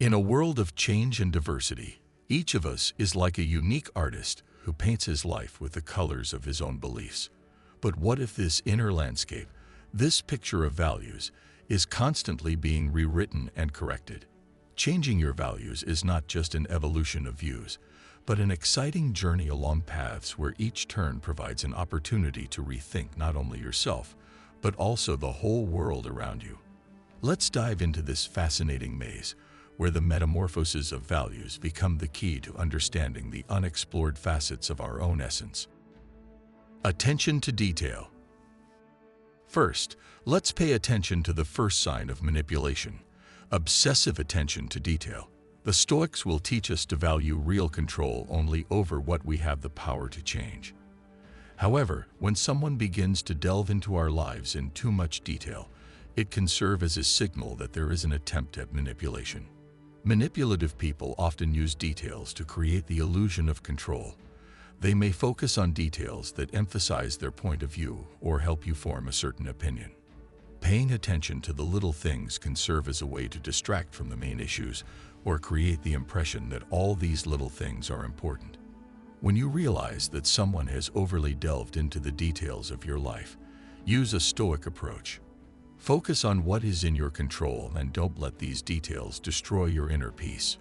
In a world of change and diversity, each of us is like a unique artist who paints his life with the colors of his own beliefs. But what if this inner landscape, this picture of values, is constantly being rewritten and corrected? Changing your values is not just an evolution of views, but an exciting journey along paths where each turn provides an opportunity to rethink not only yourself, but also the whole world around you. Let's dive into this fascinating maze, where the metamorphoses of values become the key to understanding the unexplored facets of our own essence. Attention to detail. First, let's pay attention to the first sign of manipulation: obsessive attention to detail. The Stoics will teach us to value real control only over what we have the power to change. However, when someone begins to delve into our lives in too much detail, it can serve as a signal that there is an attempt at manipulation. Manipulative people often use details to create the illusion of control. They may focus on details that emphasize their point of view or help you form a certain opinion. Paying attention to the little things can serve as a way to distract from the main issues or create the impression that all these little things are important. When you realize that someone has overly delved into the details of your life, use a Stoic approach. Focus on what is in your control and don't let these details destroy your inner peace.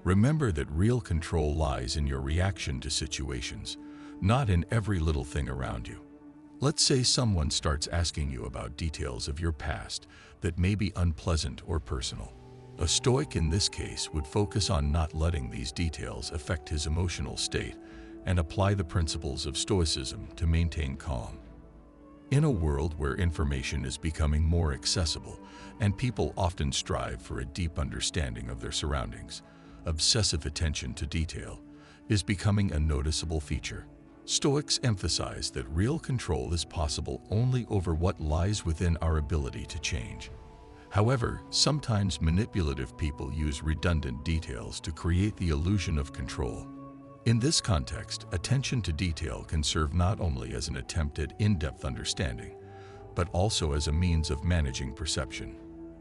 Remember that real control lies in your reaction to situations, not in every little thing around you. Let's say someone starts asking you about details of your past that may be unpleasant or personal. A Stoic in this case would focus on not letting these details affect his emotional state and apply the principles of Stoicism to maintain calm. In a world where information is becoming more accessible and people often strive for a deep understanding of their surroundings, obsessive attention to detail is becoming a noticeable feature. Stoics emphasize that real control is possible only over what lies within our ability to change. However, sometimes manipulative people use redundant details to create the illusion of control. In this context, attention to detail can serve not only as an attempt at in-depth understanding, but also as a means of managing perception.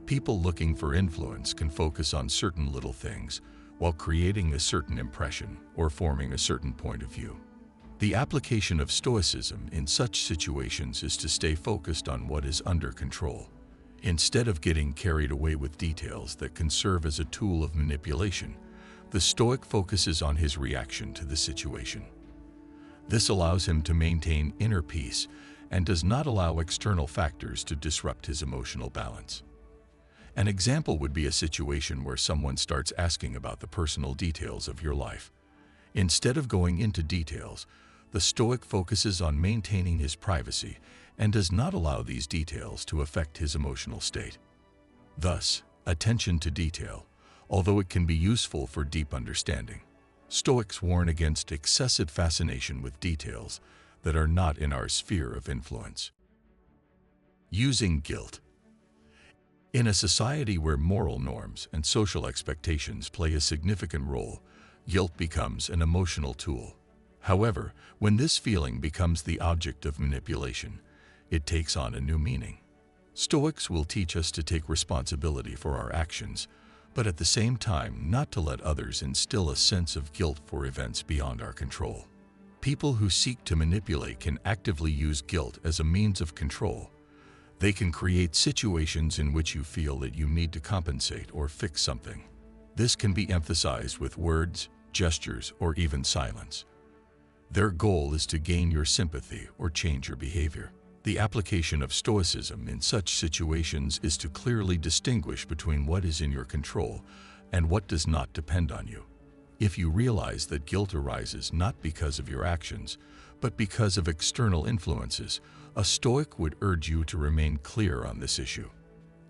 People looking for influence can focus on certain little things while creating a certain impression or forming a certain point of view. The application of Stoicism in such situations is to stay focused on what is under control, instead of getting carried away with details that can serve as a tool of manipulation. The Stoic focuses on his reaction to the situation. This allows him to maintain inner peace and does not allow external factors to disrupt his emotional balance. An example would be a situation where someone starts asking about the personal details of your life. Instead of going into details, the Stoic focuses on maintaining his privacy and does not allow these details to affect his emotional state. Thus, attention to detail, although it can be useful for deep understanding, Stoics warn against excessive fascination with details that are not in our sphere of influence. Using guilt. In a society where moral norms and social expectations play a significant role, guilt becomes an emotional tool. However, when this feeling becomes the object of manipulation, it takes on a new meaning. Stoics will teach us to take responsibility for our actions, but at the same time not to let others instill a sense of guilt for events beyond our control. People who seek to manipulate can actively use guilt as a means of control. They can create situations in which you feel that you need to compensate or fix something. This can be emphasized with words, gestures, or even silence. Their goal is to gain your sympathy or change your behavior. The application of Stoicism in such situations is to clearly distinguish between what is in your control and what does not depend on you. If you realize that guilt arises not because of your actions, but because of external influences, a Stoic would urge you to remain clear on this issue.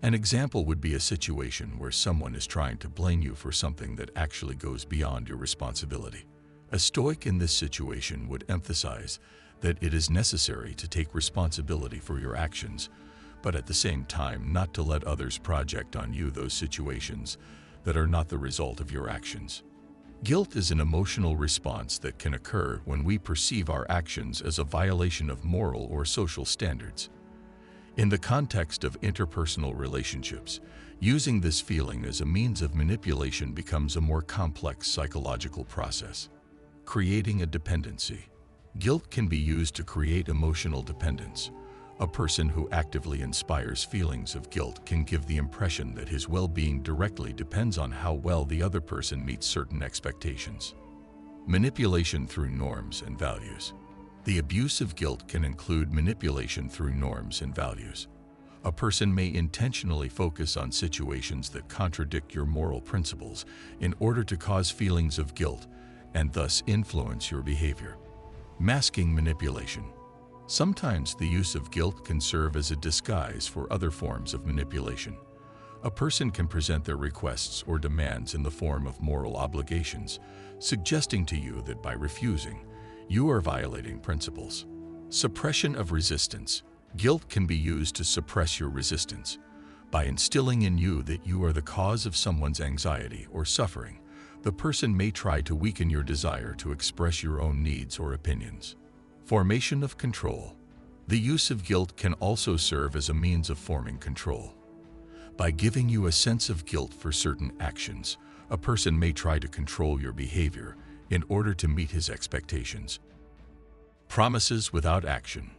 An example would be a situation where someone is trying to blame you for something that actually goes beyond your responsibility. A Stoic in this situation would emphasize that it is necessary to take responsibility for your actions, but at the same time not to let others project on you those situations that are not the result of your actions. Guilt is an emotional response that can occur when we perceive our actions as a violation of moral or social standards. In the context of interpersonal relationships, Using this feeling as a means of manipulation becomes a more complex psychological process, creating a dependency. Guilt can be used to create emotional dependence. A person who actively inspires feelings of guilt can give the impression that his well-being directly depends on how well the other person meets certain expectations. Manipulation through norms and values. The abuse of guilt can include manipulation through norms and values. A person may intentionally focus on situations that contradict your moral principles in order to cause feelings of guilt and thus influence your behavior. Masking manipulation. Sometimes the use of guilt can serve as a disguise for other forms of manipulation. A person can present their requests or demands in the form of moral obligations, suggesting to you that by refusing, you are violating principles. Suppression of resistance. Guilt can be used to suppress your resistance. By instilling in you that you are the cause of someone's anxiety or suffering, the person may try to weaken your desire to express your own needs or opinions. Formation of control. The use of guilt can also serve as a means of forming control. By giving you a sense of guilt for certain actions, a person may try to control your behavior in order to meet his expectations. Promises without action.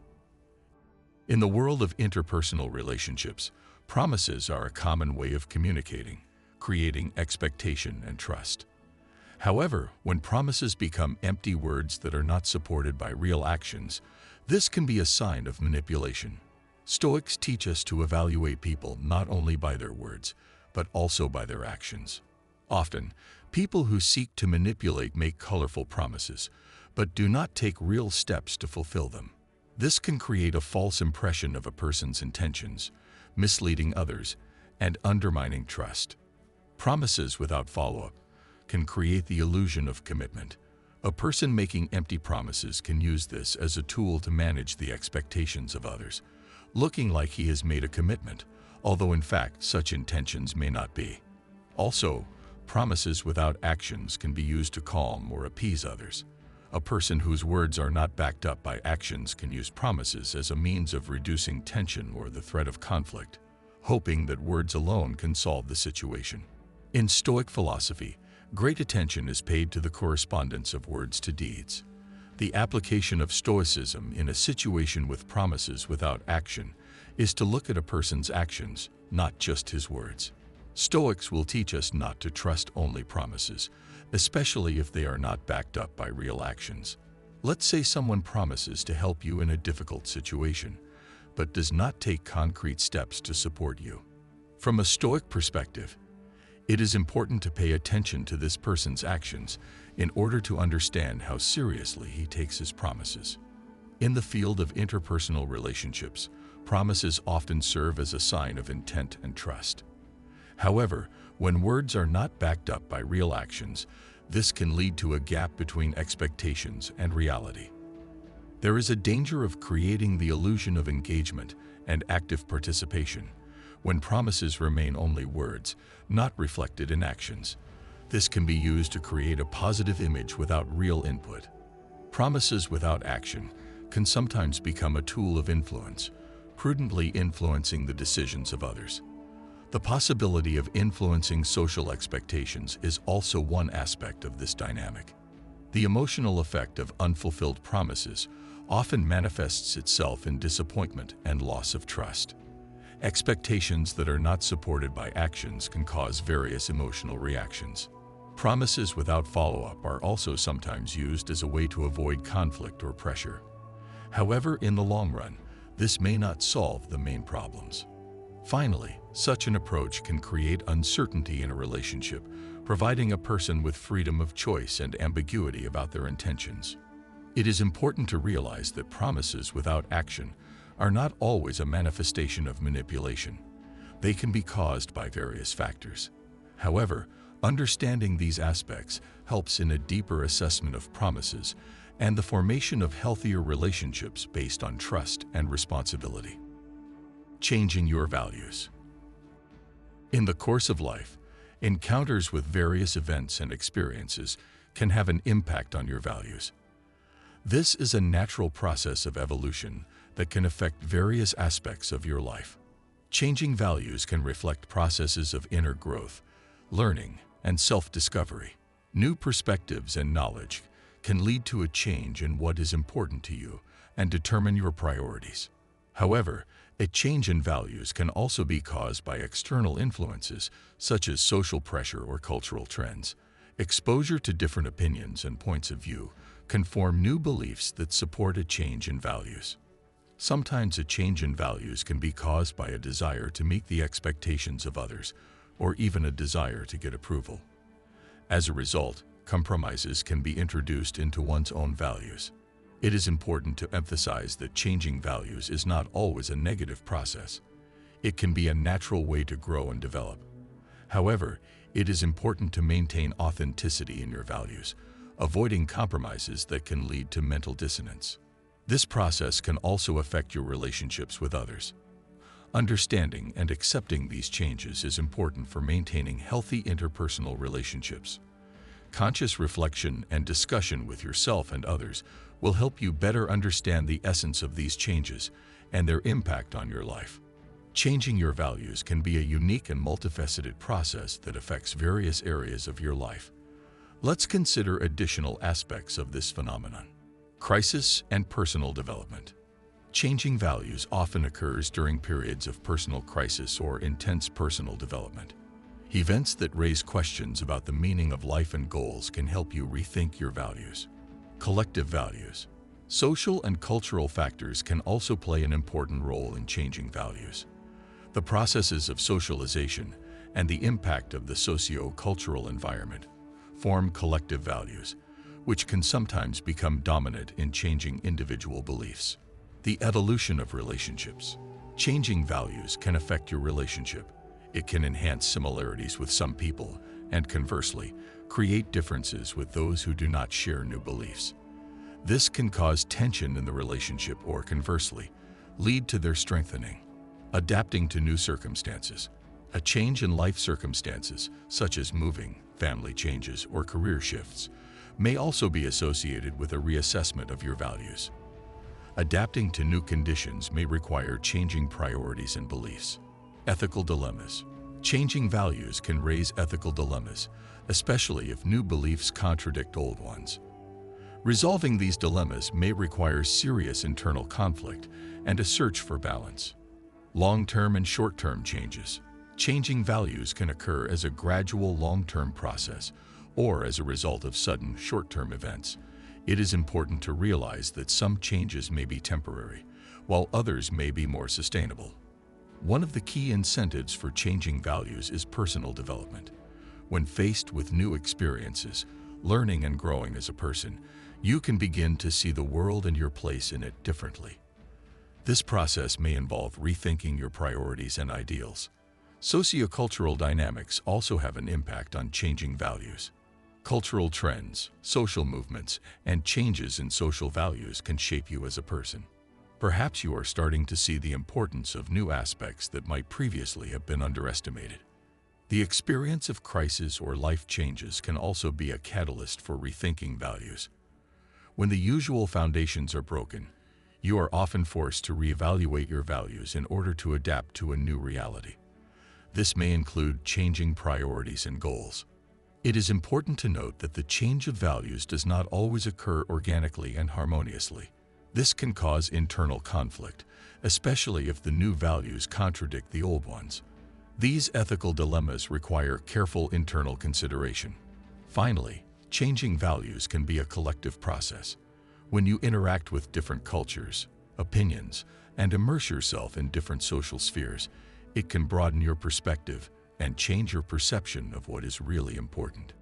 In the world of interpersonal relationships, promises are a common way of communicating, creating expectation and trust. However, when promises become empty words that are not supported by real actions, this can be a sign of manipulation. Stoics teach us to evaluate people not only by their words, but also by their actions. Often, people who seek to manipulate make colorful promises, but do not take real steps to fulfill them. This can create a false impression of a person's intentions, misleading others, and undermining trust. Promises without follow-up can create the illusion of commitment. A person making empty promises can use this as a tool to manage the expectations of others, looking like he has made a commitment, although in fact such intentions may not be. Also, promises without actions can be used to calm or appease others. A person whose words are not backed up by actions can use promises as a means of reducing tension or the threat of conflict, hoping that words alone can solve the situation. In Stoic philosophy, great attention is paid to the correspondence of words to deeds. The application of Stoicism in a situation with promises without action is to look at a person's actions, not just his words. Stoics will teach us not to trust only promises, especially if they are not backed up by real actions. Let's say someone promises to help you in a difficult situation, but does not take concrete steps to support you. From a Stoic perspective, it is important to pay attention to this person's actions in order to understand how seriously he takes his promises. In the field of interpersonal relationships, promises often serve as a sign of intent and trust. However, when words are not backed up by real actions, this can lead to a gap between expectations and reality. There is a danger of creating the illusion of engagement and active participation when promises remain only words, not reflected in actions. This can be used to create a positive image without real input. Promises without action can sometimes become a tool of influence, prudently influencing the decisions of others. The possibility of influencing social expectations is also one aspect of this dynamic. The emotional effect of unfulfilled promises often manifests itself in disappointment and loss of trust. Expectations that are not supported by actions can cause various emotional reactions. Promises without follow-up are also sometimes used as a way to avoid conflict or pressure. However, in the long run, this may not solve the main problems. Finally, such an approach can create uncertainty in a relationship, providing a person with freedom of choice and ambiguity about their intentions. It is important to realize that promises without action are not always a manifestation of manipulation. They can be caused by various factors. However, understanding these aspects helps in a deeper assessment of promises and the formation of healthier relationships based on trust and responsibility. Changing your values. In the course of life, encounters with various events and experiences can have an impact on your values. This is a natural process of evolution that can affect various aspects of your life. Changing values can reflect processes of inner growth, learning, and self-discovery. New perspectives and knowledge can lead to a change in what is important to you and determine your priorities. However, a change in values can also be caused by external influences such as social pressure or cultural trends. Exposure to different opinions and points of view can form new beliefs that support a change in values. Sometimes a change in values can be caused by a desire to meet the expectations of others, or even a desire to get approval. As a result, compromises can be introduced into one's own values. It is important to emphasize that changing values is not always a negative process. It can be a natural way to grow and develop. However, it is important to maintain authenticity in your values, avoiding compromises that can lead to mental dissonance. This process can also affect your relationships with others. Understanding and accepting these changes is important for maintaining healthy interpersonal relationships. Conscious reflection and discussion with yourself and others will help you better understand the essence of these changes and their impact on your life. Changing your values can be a unique and multifaceted process that affects various areas of your life. Let's consider additional aspects of this phenomenon. Crisis and personal development. Changing values often occurs during periods of personal crisis or intense personal development. Events that raise questions about the meaning of life and goals can help you rethink your values. Collective values. Social and cultural factors can also play an important role in changing values. The processes of socialization and the impact of the socio-cultural environment form collective values, which can sometimes become dominant in changing individual beliefs. The evolution of relationships. Changing values can affect your relationship. It can enhance similarities with some people and, conversely, create differences with those who do not share new beliefs. This can cause tension in the relationship or, conversely, lead to their strengthening. Adapting to new circumstances. A change in life circumstances, such as moving, family changes, or career shifts, may also be associated with a reassessment of your values. Adapting to new conditions may require changing priorities and beliefs. Ethical dilemmas. Changing values can raise ethical dilemmas, especially if new beliefs contradict old ones. Resolving these dilemmas may require serious internal conflict and a search for balance. Long-term and short-term changes. Changing values can occur as a gradual long-term process or as a result of sudden short-term events. It is important to realize that some changes may be temporary, while others may be more sustainable. One of the key incentives for changing values is personal development. When faced with new experiences, learning and growing as a person, you can begin to see the world and your place in it differently. This process may involve rethinking your priorities and ideals. Sociocultural dynamics also have an impact on changing values. Cultural trends, social movements, and changes in social values can shape you as a person. Perhaps you are starting to see the importance of new aspects that might previously have been underestimated. The experience of crisis or life changes can also be a catalyst for rethinking values. When the usual foundations are broken, you are often forced to reevaluate your values in order to adapt to a new reality. This may include changing priorities and goals. It is important to note that the change of values does not always occur organically and harmoniously. This can cause internal conflict, especially if the new values contradict the old ones. These ethical dilemmas require careful internal consideration. Finally, changing values can be a collective process. When you interact with different cultures, opinions, and immerse yourself in different social spheres, it can broaden your perspective and change your perception of what is really important.